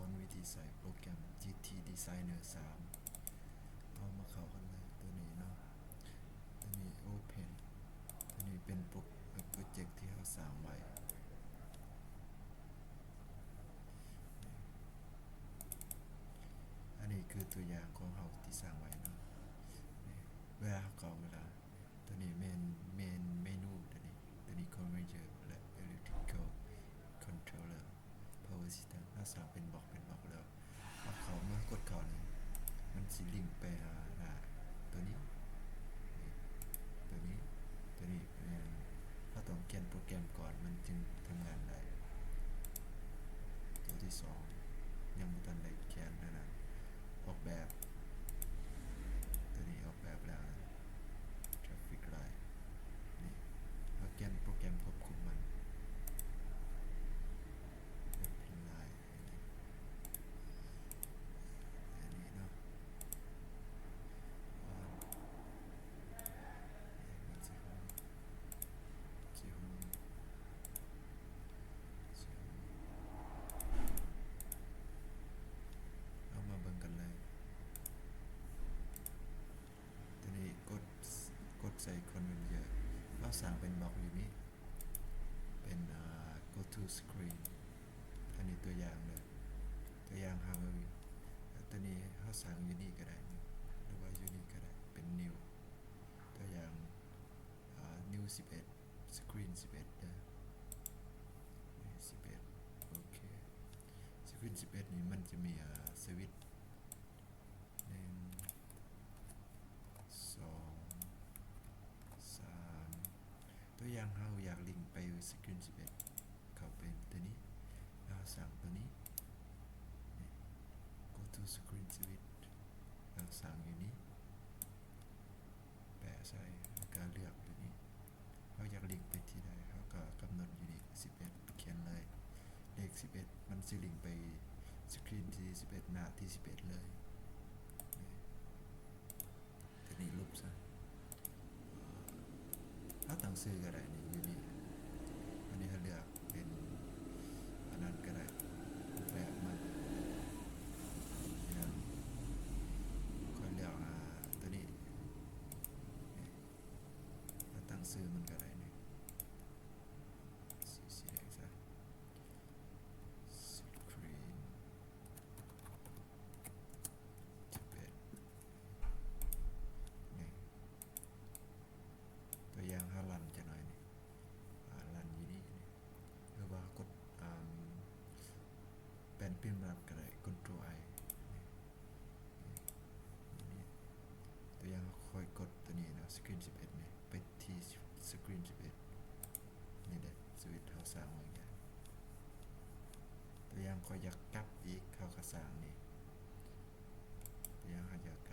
อนวิธีใส่โปรแกรม GT Designer 3เอามาเข้ากันเลยตัวนี้เนาะตัวนี้ Open ตัวนี้เป็นโปรเจกต์ที่เราสร้างไว้อันนี้คือตัวอย่างของเราที่สร้างไว้เนาะเวลาก่อนเวลาตัวนี้เมนูตัวนี้ Conveyor และ Electrical Controller Power System เราสร้างเป็นบล็อกแล้วเอาเขามากดเขาเลยมันสิลิงก์ไปหาตัวนี้เราต้องเขียนโปรแกรมก่อนมันจึงทำงานได้ตัวที่2ยังไม่ทันได้เขียนนะออกแบบตัวนี้ออกแบบแล้ว Traffic Light นี่เราเขียนโปรแกรมควบคุมมันเป็นลายอันนี้เนาะเอามาเบิ่งกันเลยตัวนี้กดใส่คอนเวนเยอร์เราสั่งเป็นบล็อกอยู่นี่เป็นgo to screen อันนี้ตัวอย่างเลยตัวอย่าง Harvard ตัวนี้เขาสั่งอยู่นี่ก็ได้หรือว่าอยู่นี่ก็ได้เป็น new ตัวอย่างnew 11 screen 11นะ11โอเค screen 11นี่มันจะมีสวิตช์1 2 3ตัวอย่างเราอยากลิงก์ไป screen 11เข้าเป็นตัวนี้เราสั่งตัวนี้ go to screen switch เราสั่งอยู่นี้แปะใส่แล้วก็เลือกอยู่นี้เราอยากลิงก์ไปที่ใดเขาก็กำหนดอยู่นี่11เขียนเลยเลข11มันสิลิงก์ไปสกรีนที่11หน้าที่11เลยทีนี้ลบซะถ้าตั้งชื่อก็ได้นี่อยู่นี่อันนี้เขาเลือกเป็นอันนั้นก็ได้แบบมันค่อยเลือกตัวนี้ถ้าตั้งชื่อมันก็ได้นี่สีแดงซะสกรีนตัวอย่างถ้ารันจะหน่อยนี่รันอยู่นี่หรือว่ากดเป็นพิมพ์รับก็ได้ Ctrl I ตัวอย่างค่อยกดตัวนี้นะสกรีน11นี่ไปที่สกรีน11นี่เด้สวิตช์เขาสร้างไว้ไงตัวอย่างค่อยอยากกลับอีกเขาก็สร้างนี่ตัวอย่างเขาอยากกลับ